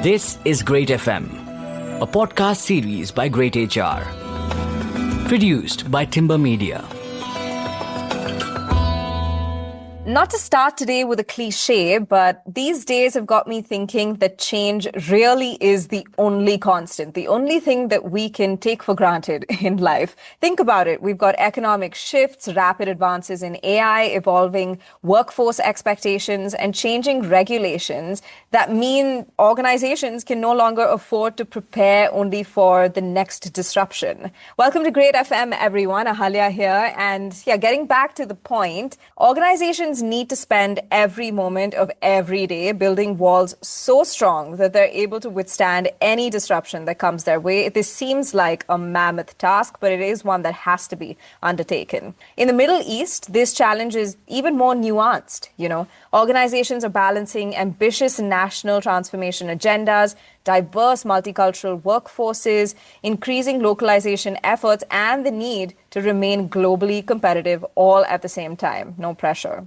This is greytFM, a podcast series by Great HR, produced by Timber Media. Not to start today with a cliche, but these days have got me thinking that change really is the only constant, the only thing that we can take for granted in life. Think about it. We've got economic shifts, rapid advances in AI, evolving workforce expectations, and changing regulations that mean organizations can no longer afford to prepare only for the next disruption. Welcome to Great FM, everyone. Ahalya here. And getting back to the point, organizations need to spend every moment of every day building walls so strong that they're able to withstand any disruption that comes their way. This seems like a mammoth task, but it is one that has to be undertaken. In the Middle East, this challenge is even more nuanced. Organizations are balancing ambitious national transformation agendas, diverse multicultural workforces, increasing localization efforts, and the need to remain globally competitive all at the same time. No pressure.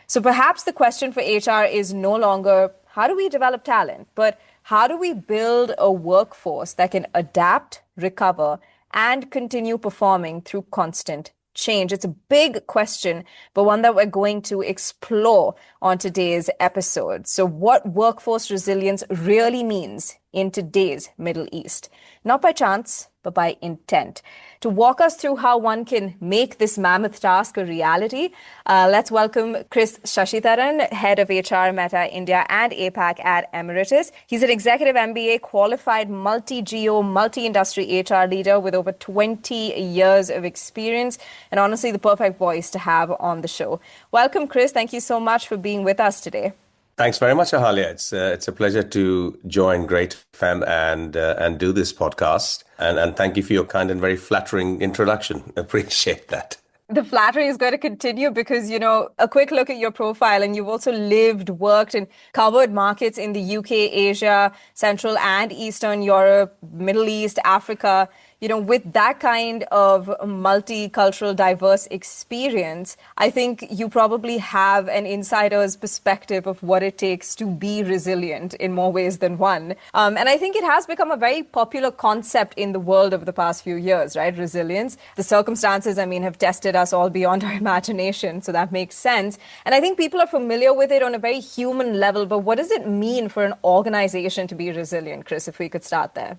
So perhaps the question for HR is no longer how do we develop talent, but how do we build a workforce that can adapt, recover, and continue performing through constant change? It's a big question, but one that we're going to explore on today's episode. So what workforce resilience really means in today's Middle East, not by chance, but by intent. To walk us through how one can make this mammoth task a reality, let's welcome Kris Sasitharan, Head of HR Meta India and APAC at Emeritus. He's an executive MBA qualified multi-geo, multi-industry HR leader with over 20 years of experience, and honestly the perfect voice to have on the show. Welcome, Kris. Thank you so much for being with us today. Thanks very much, Ahalya. It's a pleasure to join Great FM and do this podcast. And thank you for your kind and very flattering introduction. Appreciate that. The flattery is going to continue because, a quick look at your profile, and you've also lived, worked, and covered markets in the UK, Asia, Central and Eastern Europe, Middle East, Africa. With that kind of multicultural, diverse experience, I think you probably have an insider's perspective of what it takes to be resilient in more ways than one. And I think it has become a very popular concept in the world over the past few years, right? Resilience. The circumstances, have tested us all beyond our imagination. So that makes sense. And I think people are familiar with it on a very human level. But what does it mean for an organization to be resilient, Kris, if we could start there?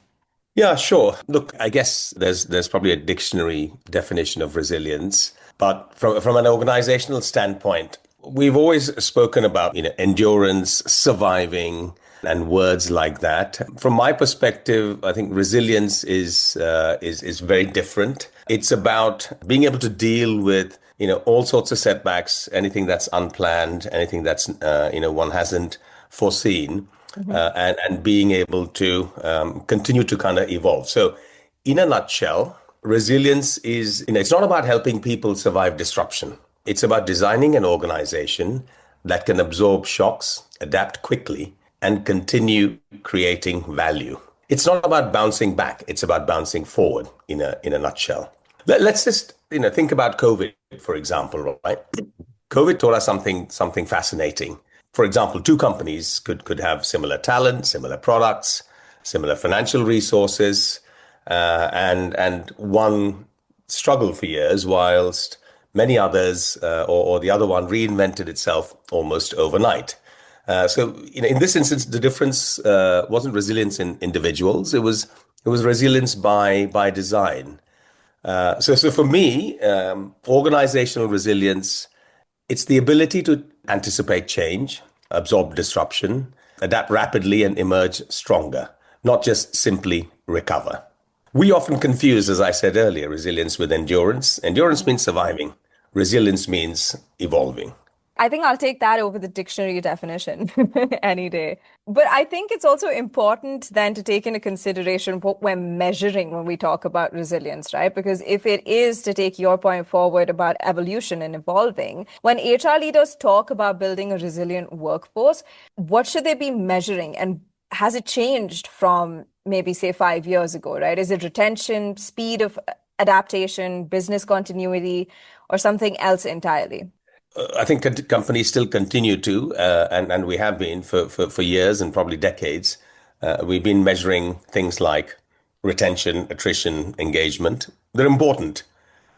Yeah, sure. Look, I guess there's probably a dictionary definition of resilience, but from an organizational standpoint, we've always spoken about endurance, surviving, and words like that. From my perspective, I think resilience is very different. It's about being able to deal with all sorts of setbacks, anything that's unplanned, anything that's one hasn't foreseen. And being able to continue to kind of evolve. So in a nutshell, resilience is, it's not about helping people survive disruption. It's about designing an organization that can absorb shocks, adapt quickly, and continue creating value. It's not about bouncing back. It's about bouncing forward in a nutshell. Let's just, think about COVID, for example, right? COVID taught us something fascinating. For example, two companies could have similar talent, similar products, similar financial resources, and one struggled for years whilst many others or the other one reinvented itself almost overnight. So in this instance, the difference wasn't resilience in individuals. It was resilience by design. So for me, organizational resilience, it's the ability to anticipate change, absorb disruption, adapt rapidly and emerge stronger, not just simply recover. We often confuse, as I said earlier, resilience with endurance. Endurance means surviving. Resilience means evolving. I think I'll take that over the dictionary definition any day. But I think it's also important then to take into consideration what we're measuring when we talk about resilience, right? Because if it is, to take your point forward about evolution and evolving, when HR leaders talk about building a resilient workforce, what should they be measuring? And has it changed from maybe, say, 5 years ago, right? Is it retention, speed of adaptation, business continuity, or something else entirely? I think companies still continue to, and we have been for years and probably decades, We've been measuring things like retention, attrition, engagement. They're important,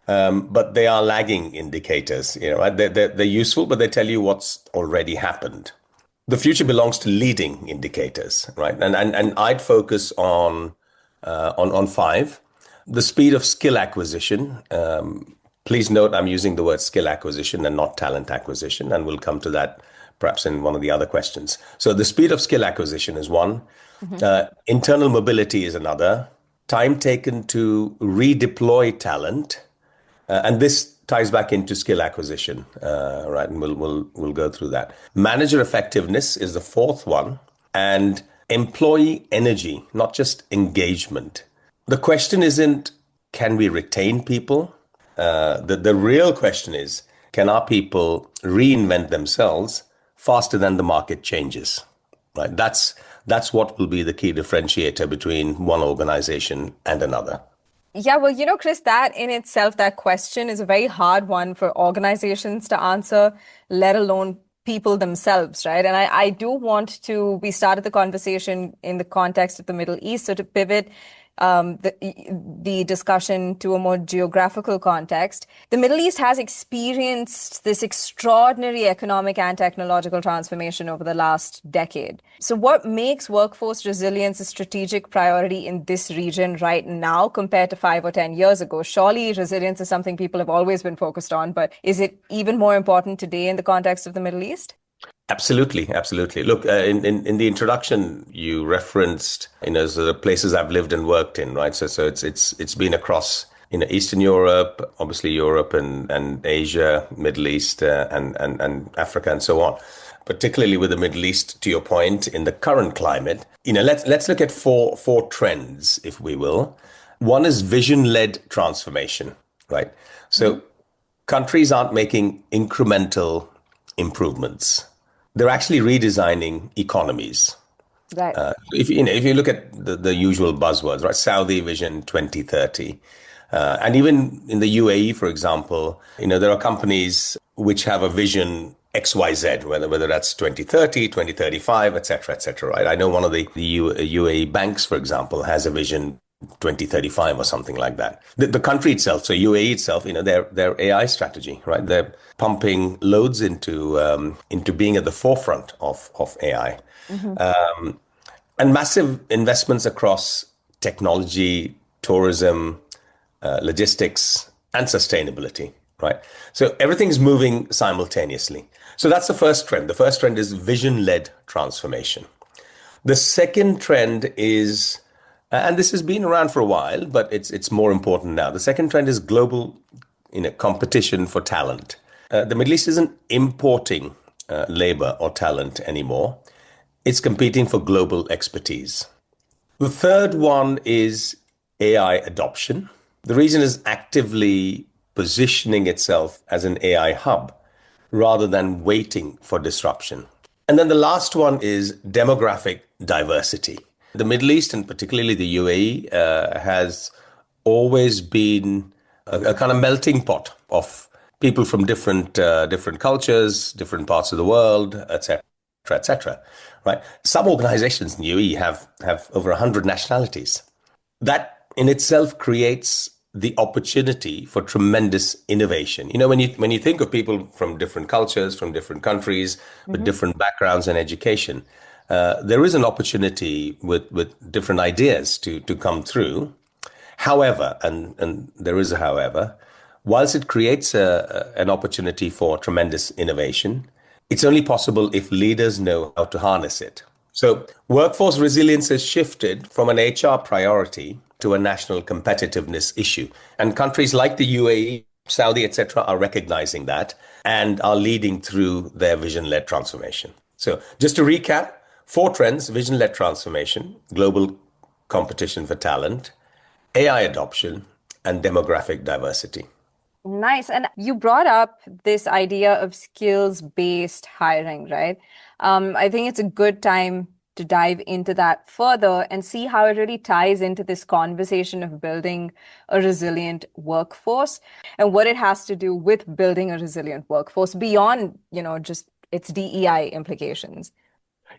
but they are lagging indicators. Right? They're useful, but they tell you what's already happened. The future belongs to leading indicators, right? And I'd focus on five. The speed of skill acquisition. Please note I'm using the word skill acquisition and not talent acquisition, and we'll come to that perhaps in one of the other questions. So the speed of skill acquisition is one. Internal mobility is another. Time taken to redeploy talent, and this ties back into skill acquisition, right? And we'll go through that. Manager effectiveness is the fourth one, and employee energy, not just engagement. The question isn't, can we retain people? The real question is, can our people reinvent themselves faster than the market changes? Right? That's what will be the key differentiator between one organization and another. Yeah, well, Kris, that in itself, that question is a very hard one for organizations to answer, let alone people themselves, right? And I do want to, we started the conversation in the context of the Middle East, so to pivot the discussion to a more geographical context. The Middle East has experienced this extraordinary economic and technological transformation over the last decade. So what makes workforce resilience a strategic priority in this region right now compared to 5 or 10 years ago? Surely resilience is something people have always been focused on, but is it even more important today in the context of the Middle East? Absolutely, absolutely. Look, in the introduction, you referenced, so the places I've lived and worked in, right? So it's been across, Eastern Europe, obviously Europe and Asia, Middle East, and Africa, and so on. Particularly with the Middle East, to your point, in the current climate, let's look at four trends, if we will. One is vision-led transformation, right? So countries aren't making incremental improvements. They're actually redesigning economies. Right. If you look at the usual buzzwords, right? Saudi Vision 2030. And even in the UAE, for example, there are companies which have a vision XYZ, whether that's 2030, 2035, et cetera, right? I know one of the UAE banks, for example, has a vision 2035 or something like that. The country itself, so UAE itself, their AI strategy, right? They're pumping loads into being at the forefront of AI. And massive investments across technology, tourism, logistics, and sustainability, right? So everything's moving simultaneously. So that's the first trend. The first trend is vision-led transformation. The second trend is, and this has been around for a while, but it's more important now. The second trend is global, competition for talent. The Middle East isn't importing labor or talent anymore. It's competing for global expertise. The third one is AI adoption. The region is actively positioning itself as an AI hub rather than waiting for disruption. And then the last one is demographic diversity. The Middle East, and particularly the UAE, has always been a kind of melting pot of people from different cultures, different parts of the world, etc., right? Some organizations in UAE have over 100 nationalities. That in itself creates the opportunity for tremendous innovation. When you think of people from different cultures, from different countries, with different backgrounds and education, there is an opportunity with different ideas to come through. However, and there is a however, whilst it creates an opportunity for tremendous innovation, it's only possible if leaders know how to harness it. So workforce resilience has shifted from an HR priority to a national competitiveness issue. And countries like the UAE, Saudi, etc., are recognizing that and are leading through their vision-led transformation. So just to recap, 4 trends: vision-led transformation, global competition for talent, AI adoption, and demographic diversity. Nice. And you brought up this idea of skills-based hiring, right? I think it's a good time to dive into that further and see how it really ties into this conversation of building a resilient workforce and what it has to do with building a resilient workforce beyond, just its DEI implications.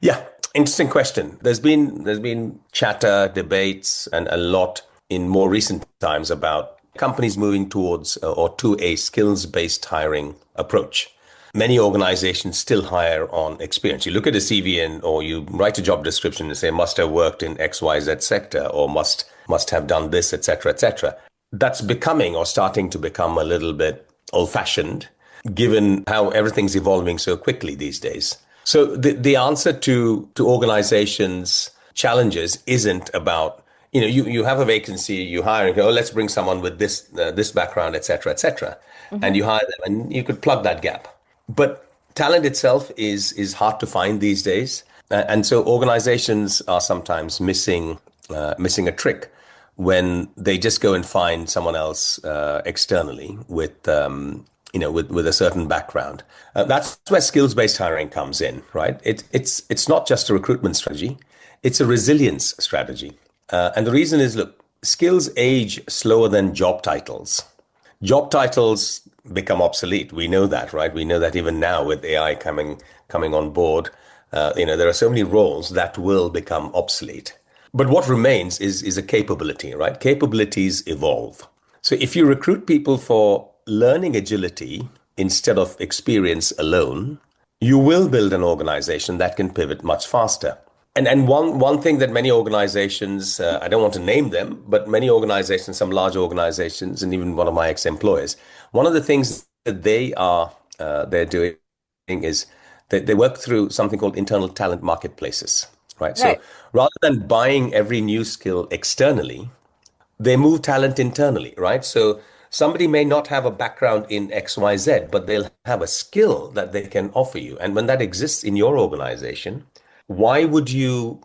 Yeah. Interesting question. There's been chatter, debates, and a lot in more recent times about companies moving towards or to a skills-based hiring approach. Many organizations still hire on experience. You look at a CV or you write a job description and say must have worked in XYZ sector or must have done this, etc., etc. That's becoming or starting to become a little bit old-fashioned, given how everything's evolving so quickly these days. So the answer to organizations' challenges isn't about, you have a vacancy, you hire and go, oh, let's bring someone with this background, et cetera, and you hire them and you could plug that gap. But talent itself is hard to find these days. And so organizations are sometimes missing a trick when they just go and find someone else externally with a certain background. That's where skills-based hiring comes in, right? It's not just a recruitment strategy, it's a resilience strategy. And the reason is, look, skills age slower than job titles. Job titles become obsolete. We know that, right? We know that even now with AI coming on board, there are so many roles that will become obsolete. But what remains is a capability, right? Capabilities evolve. So if you recruit people for learning agility instead of experience alone, you will build an organization that can pivot much faster. And one thing that many organizations, I don't want to name them, but many organizations, some large organizations, and even one of my ex-employers, one of the things that they're doing is that they work through something called internal talent marketplaces, right? So rather than buying every new skill externally, they move talent internally, right? So somebody may not have a background in XYZ, but they'll have a skill that they can offer you. And when that exists in your organization, why would you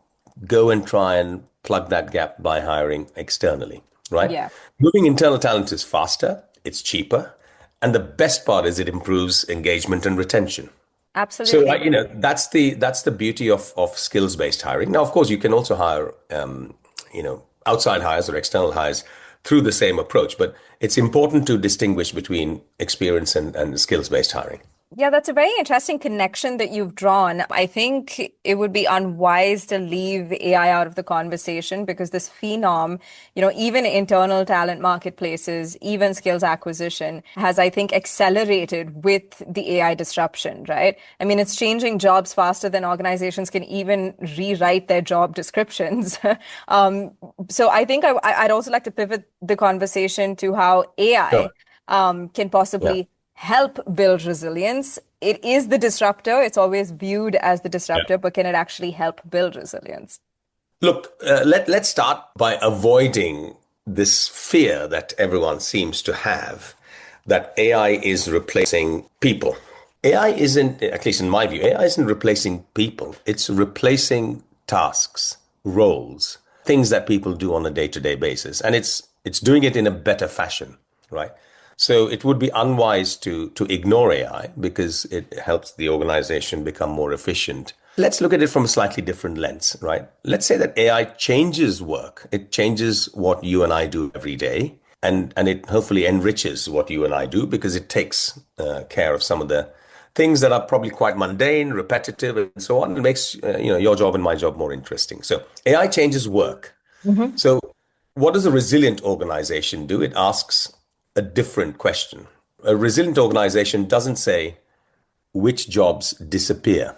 go and try and plug that gap by hiring externally, right? Yeah. Moving internal talent is faster, it's cheaper, and the best part is it improves engagement and retention. Absolutely. So, that's the beauty of skills-based hiring. Now, of course, you can also hire, outside hires or external hires through the same approach, but it's important to distinguish between experience and skills-based hiring. Yeah, that's a very interesting connection that you've drawn. I think it would be unwise to leave AI out of the conversation because this phenom, even internal talent marketplaces, even skills acquisition has, I think, accelerated with the AI disruption, right? I mean, it's changing jobs faster than organizations can even rewrite their job descriptions. So I think I'd also like to pivot the conversation to how AI can possibly help build resilience. It is the disruptor. It's always viewed as the disruptor, but can it actually help build resilience? Look, let's start by avoiding this fear that everyone seems to have that AI is replacing people. AI isn't, at least in my view, AI isn't replacing people. It's replacing tasks, roles, things that people do on a day-to-day basis. And it's doing it in a better fashion, right? So it would be unwise to ignore AI because it helps the organization become more efficient. Let's look at it from a slightly different lens, right? Let's say that AI changes work. It changes what you and I do every day. And it hopefully enriches what you and I do because it takes care of some of the things that are probably quite mundane, repetitive, and so on. It makes your job and my job more interesting. So AI changes work. Mm-hmm. So what does a resilient organization do? It asks a different question. A resilient organization doesn't say which jobs disappear.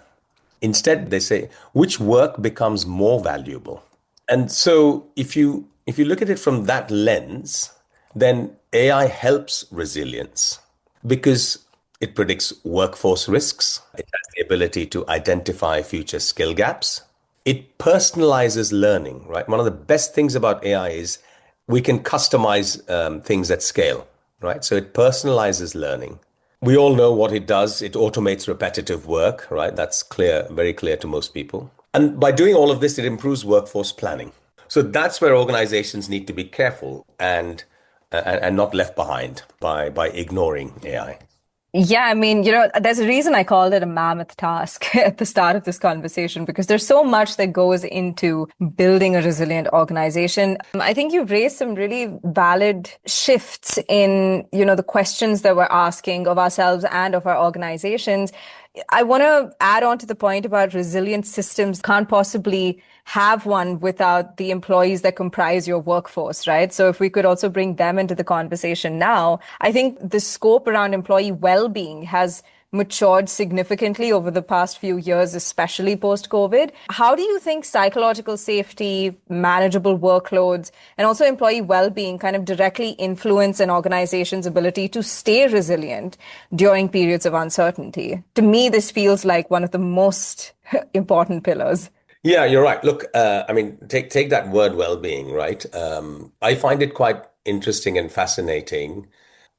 Instead, they say which work becomes more valuable. And so if you look at it from that lens, then AI helps resilience because it predicts workforce risks. It has the ability to identify future skill gaps. It personalizes learning, right? One of the best things about AI is we can customize things at scale, right? So it personalizes learning. We all know what it does. It automates repetitive work, right? That's clear, very clear to most people. And by doing all of this, it improves workforce planning. So that's where organizations need to be careful and not left behind by ignoring AI. Yeah, I mean, there's a reason I called it a mammoth task at the start of this conversation because there's so much that goes into building a resilient organization. I think you've raised some really valid shifts in, the questions that we're asking of ourselves and of our organizations. I want to add on to the point about resilient systems can't possibly have one without the employees that comprise your workforce, right? So if we could also bring them into the conversation now, I think the scope around employee well-being has matured significantly over the past few years, especially post-COVID. How do you think psychological safety, manageable workloads, and also employee well-being kind of directly influence an organization's ability to stay resilient during periods of uncertainty? To me, this feels like one of the most important pillars. Yeah, you're right. Look, I mean, take that word well-being, right? I find it quite interesting and fascinating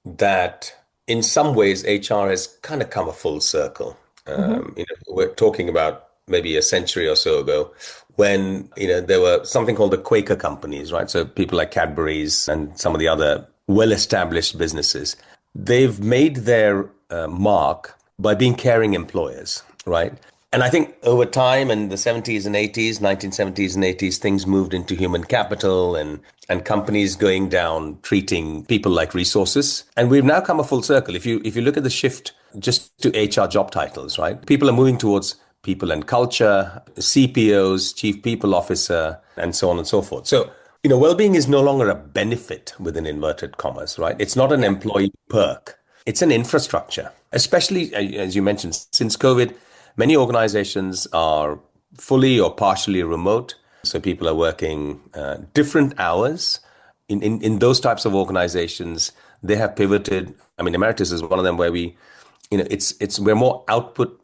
that in some ways HR has kind of come a full circle. We're talking about maybe a century or so ago when, there were something called the Quaker companies, right? So people like Cadbury's and some of the other well-established businesses, they've made their mark by being caring employers, right? And I think over time in the 70s and 80s, 1970s and 80s, things moved into human capital and companies going down treating people like resources. And we've now come a full circle. If you look at the shift just to HR job titles, right? People are moving towards people and culture, CPOs, chief people officer, and so on and so forth. So, well-being is no longer a benefit within inverted commas, right? It's not an employee perk. It's an infrastructure, especially as you mentioned, since COVID. Many organizations are fully or partially remote, so people are working different hours. In those types of organizations, they have pivoted. I mean, Emeritus is one of them where we're more output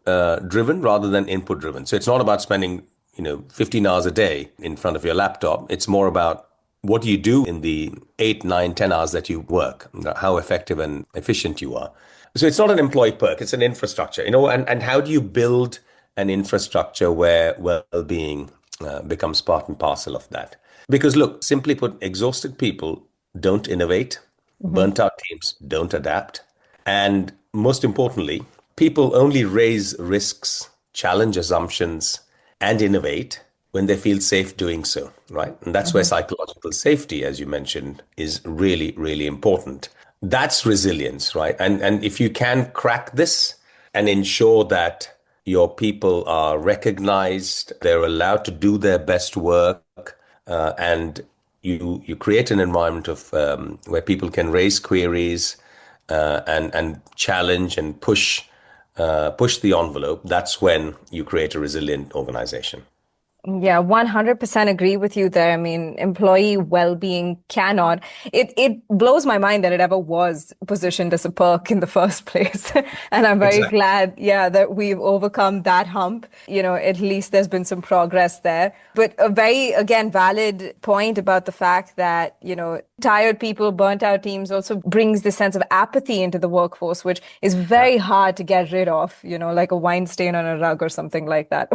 driven rather than input driven. So it's not about spending 15 hours a day in front of your laptop. It's more about what do you do in the 8, 9, 10 hours that you work, how effective and efficient you are. So it's not an employee perk, it's an infrastructure, and how do you build an infrastructure where well-being becomes part and parcel of that? Because look, simply put, exhausted people don't innovate, burnt out teams don't adapt. And most importantly, people only raise risks, challenge assumptions, and innovate when they feel safe doing so, right? And that's where psychological safety, as you mentioned, is really, really important. That's resilience, right? And if you can crack this and ensure that your people are recognized, they're allowed to do their best work, and you create an environment of where people can raise queries and challenge and push the envelope. That's when you create a resilient organization. Yeah, 100% agree with you there. I mean, employee well-being cannot. It blows my mind that it ever was positioned as a perk in the first place. And I'm very Exactly. glad, that we've overcome that hump. At least there's been some progress there. But a very, again, valid point about the fact that, tired people, burnt out teams also brings this sense of apathy into the workforce, which is very hard to get rid of, like a wine stain on a rug or something like that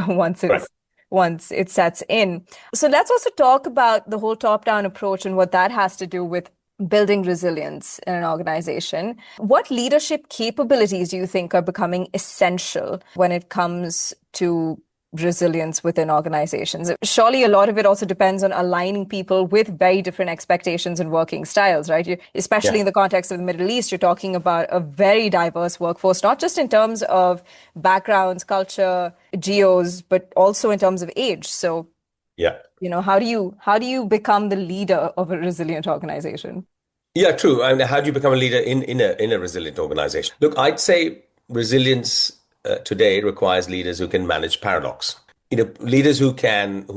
once it sets in. So let's also talk about the whole top-down approach and what that has to do with building resilience in an organization. What leadership capabilities do you think are becoming essential when it comes to resilience within organizations? Surely a lot of it also depends on aligning people with very different expectations and working styles, right? Especially in the context of the Middle East, you're talking about a very diverse workforce, not just in terms of backgrounds, culture, geos, but also in terms of age. So, how do you become the leader of a resilient organization? Yeah, true. And how do you become a leader in a resilient organization? Look, I'd say resilience today requires leaders who can manage paradox. Leaders who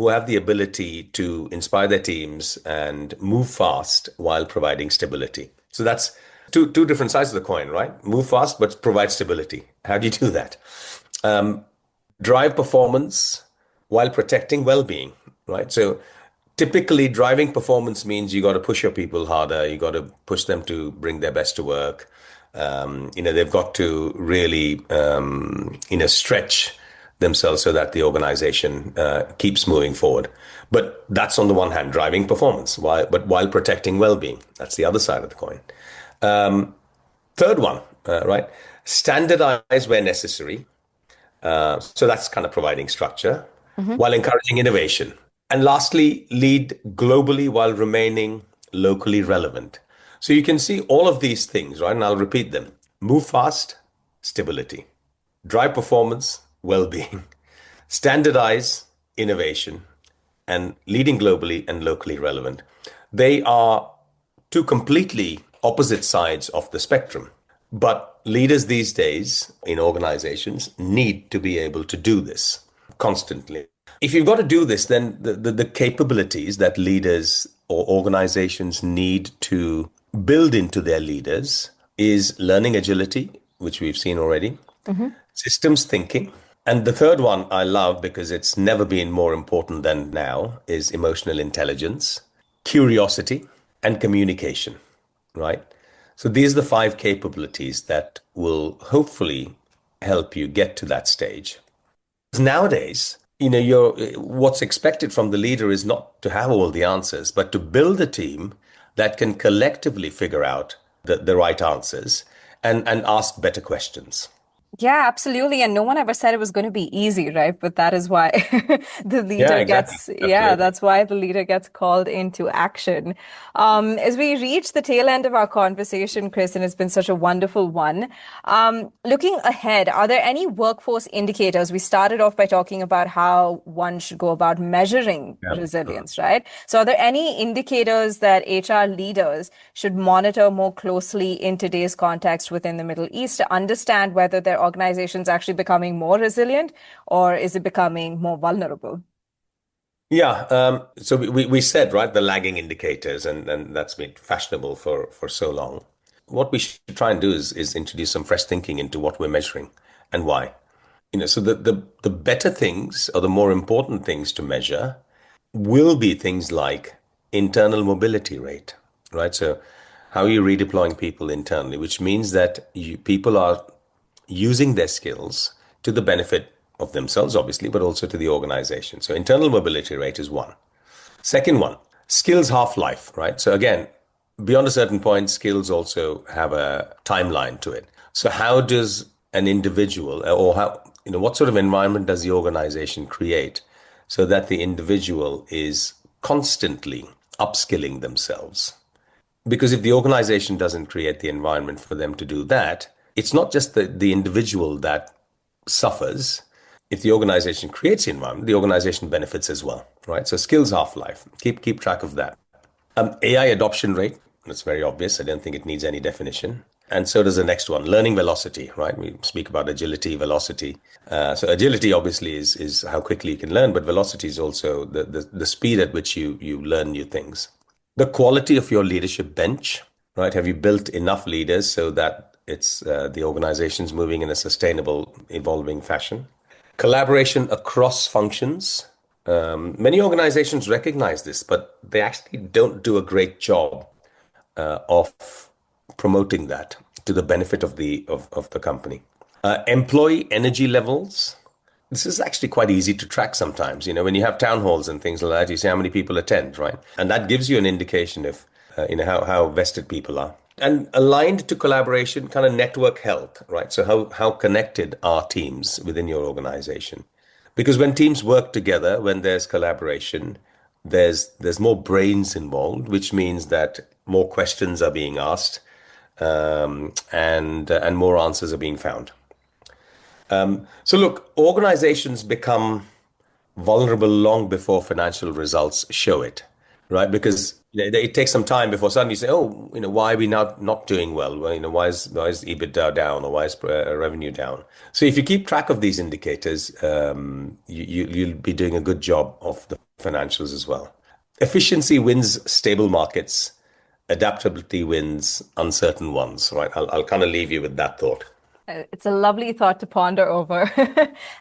have the ability to inspire their teams and move fast while providing stability. So that's two different sides of the coin, right? Move fast, but provide stability. How do you do that? Drive performance while protecting well-being, right? So typically driving performance means you got to push your people harder. You got to push them to bring their best to work. They've got to really, stretch themselves so that the organization keeps moving forward. But that's on the one hand, driving performance, while protecting well-being. That's the other side of the coin. Third one, right? Standardize where necessary. So that's kind of providing structure while encouraging innovation. And lastly, lead globally while remaining locally relevant. So you can see all of these things, right? And I'll repeat them. Move fast, stability. drive performance, well-being, standardize innovation, and leading globally and locally relevant. They are two completely opposite sides of the spectrum. But leaders these days in organizations need to be able to do this constantly. If you've got to do this, then the capabilities that leaders or organizations need to build into their leaders is learning agility, which we've seen already, systems thinking. And the third one I love because it's never been more important than now is emotional intelligence, curiosity, and communication, right? So these are the 5 capabilities that will hopefully help you get to that stage. Nowadays, what's expected from the leader is not to have all the answers, but to build a team that can collectively figure out the right answers and ask better questions. Yeah, absolutely. And no one ever said it was going to be easy, right? But that is why the Yeah, leader exactly. gets, Absolutely. that's why the leader gets called into action. As we reach the tail end of our conversation, Kris, and it's been such a wonderful one. Looking ahead, are there any workforce indicators? We started off by talking about how one should go about measuring Yeah. resilience, right? So are there any indicators that HR leaders should monitor more closely in today's context within the Middle East to understand whether their organization's actually becoming more resilient or is it becoming more vulnerable? Yeah. So we said, right, the lagging indicators, and that's been fashionable for so long. What we should try and do is introduce some fresh thinking into what we're measuring and why. So the better things or the more important things to measure will be things like internal mobility rate, right? So how are you redeploying people internally, which means that people are using their skills to the benefit of themselves, obviously, but also to the organization. So internal mobility rate is one. Second one, skills half-life, right? So again, beyond a certain point, skills also have a timeline to it. So how does an individual or what sort of environment does the organization create so that the individual is constantly upskilling themselves? Because if the organization doesn't create the environment for them to do that, it's not just the individual that suffers. If the organization creates the environment, the organization benefits as well, right? So skills half-life, keep track of that. AI adoption rate, that's very obvious. I don't think it needs any definition. And so does the next one, learning velocity, right? We speak about agility, velocity. So agility obviously is how quickly you can learn, but velocity is also the speed at which you learn new things. The quality of your leadership bench, right? Have you built enough leaders so that it's the organization's moving in a sustainable, evolving fashion? Collaboration across functions. Many organizations recognize this, but they actually don't do a great job of promoting that to the benefit of the company. Employee energy levels. This is actually quite easy to track sometimes. When you have town halls and things like that, you see how many people attend, right? And that gives you an indication of, how vested people are. And aligned to collaboration, kind of network health, right? So how connected are teams within your organization? Because when teams work together, when there's collaboration, there's more brains involved, which means that more questions are being asked, and more answers are being found. So look, organizations become vulnerable long before financial results show it, right? Because it takes some time before suddenly you say, oh, why are we now not doing well? Well, why is EBITDA down or why is revenue down? So if you keep track of these indicators, you'll be doing a good job of the financials as well. Efficiency wins stable markets. Adaptability wins uncertain ones, right? I'll kind of leave you with that thought. It's a lovely thought to ponder over.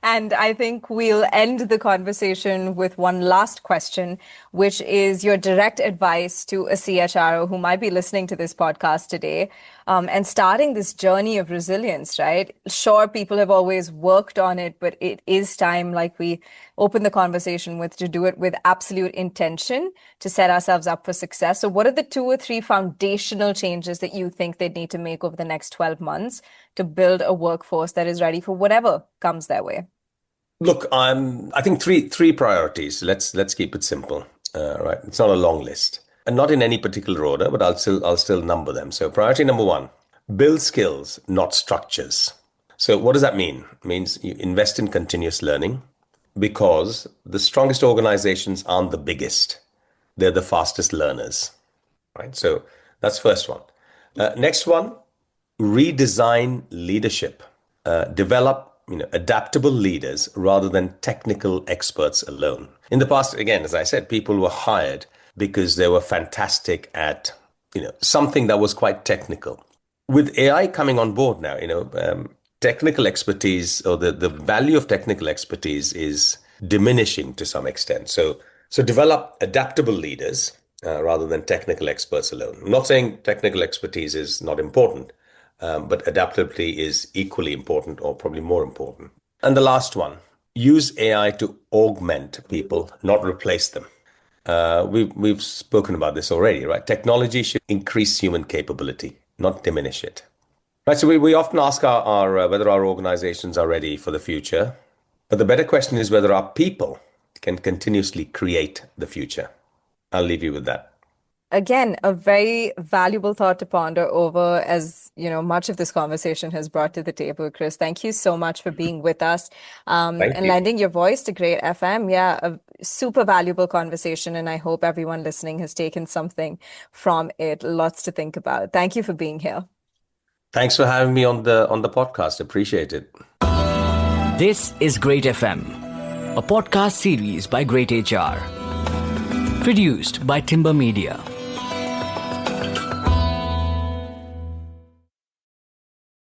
And I think we'll end the conversation with one last question, which is your direct advice to a CHRO who might be listening to this podcast today, and starting this journey of resilience, right? Sure, people have always worked on it, but it is time, like we opened the conversation with, to do it with absolute intention to set ourselves up for success. So what are the 2 or 3 foundational changes that you think they'd need to make over the next 12 months to build a workforce that is ready for whatever comes their way? Look, I think three priorities. Let's keep it simple. Right, it's not a long list, and not in any particular order, but I'll still number them. So priority number 1: build skills, not structures. So what does that mean? It means you invest in continuous learning because the strongest organizations aren't the biggest. They're the fastest learners, right? So that's first one. Next one, redesign leadership. Develop adaptable leaders rather than technical experts alone. In the past, again, as I said, people were hired because they were fantastic at something that was quite technical. With AI coming on board now, technical expertise or the value of technical expertise is diminishing to some extent. So develop adaptable leaders rather than technical experts alone. I'm not saying technical expertise is not important, but adaptability is equally important or probably more important. And the last one, use AI to augment people, not replace them. We've spoken about this already, right? Technology should increase human capability, not diminish it. Right, so we often ask our whether our organizations are ready for the future, but the better question is whether our people can continuously create the future. I'll leave you with that. Again, a very valuable thought to ponder over, as much of this conversation has brought to the table. Kris, thank you so much for being with us and lending your voice to Great FM. Yeah, a super valuable conversation, and I hope everyone listening has taken something from it. Lots to think about. Thank you for being here. Thanks for having me on the podcast. Appreciate it. This is Great FM, a podcast series by Great HR. Produced by Timber Media.